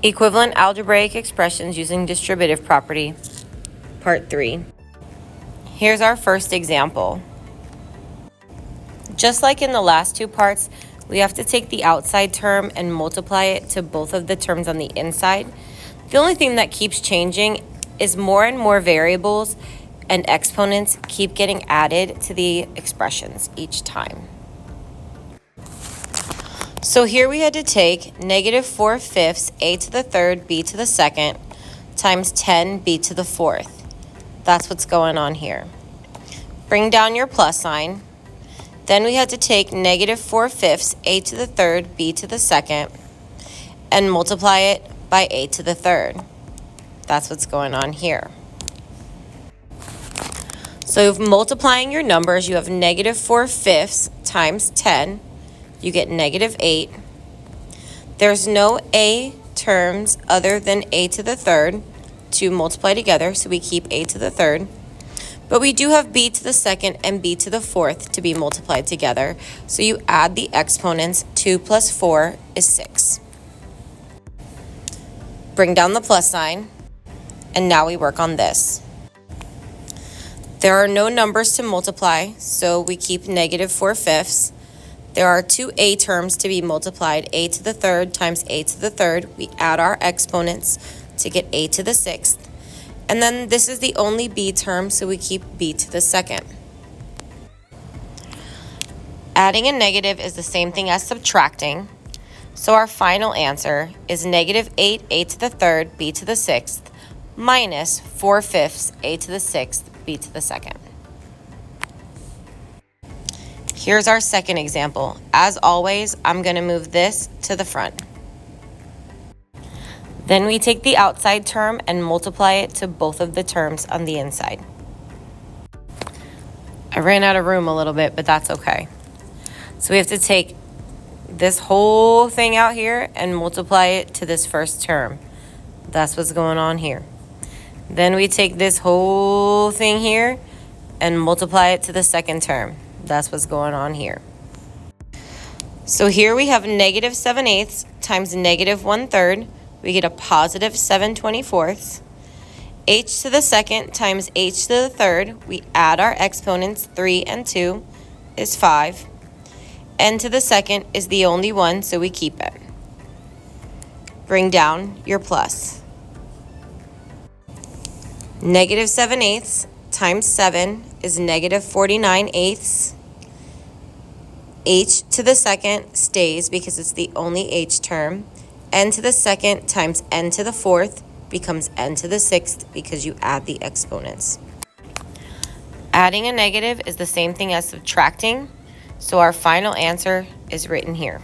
Equivalent algebraic expressions using distributive property, part 3. Here's our first example. Just like in the last two parts, we have to take the outside term and multiply it to both of the terms on the inside. The only thing that keeps changing is more and more variables and exponents keep getting added to the expressions each time. So here we had to take negative 4/5 a to the third b to the second times 10 b to the fourth. That's what's going on here. Bring down your plus sign. Then we had to take negative 4/5 a to the third b to the second and multiply it by a to the third. That's what's going on here. So multiplying your numbers, you have negative 4/5 times 10. You get negative 8. There's no a terms other than a to the third to multiply together, so we keep a to the third. But we do have b to the second and b to the fourth to be multiplied together, so you add the exponents. 2 plus 4 is 6. Bring down the plus sign, and now we work on this. There are no numbers to multiply, so we keep negative 4/5. There are two a terms to be multiplied, a to the third times a to the third. We add our exponents to get a to the sixth. And then this is the only b term, so we keep b to the second. Adding a negative is the same thing as subtracting. So our final answer is negative 8 a to the third b to the sixth minus 4/5 a to the sixth b to the second. Here's our second example. As always, I'm going to move this to the front. Then we take the outside term and multiply it to both of the terms on the inside. I ran out of room a little bit, but that's okay. So we have to take this whole thing out here and multiply it to this first term. That's what's going on here. Then we take this whole thing here and multiply it to the second term. That's what's going on here. So here we have negative 7/8 times negative 1/3. We get a positive 7/24. H to the second times h to the third. We add our exponents. 3 and 2 is 5. N to the second is the only one, so we keep it. Bring down your plus. Negative 7/8 times 7 is negative 49/8. H to the second stays because it's the only h term. N to the second times n to the fourth becomes n to the sixth because you add the exponents. Adding a negative is the same thing as subtracting, so our final answer is written here.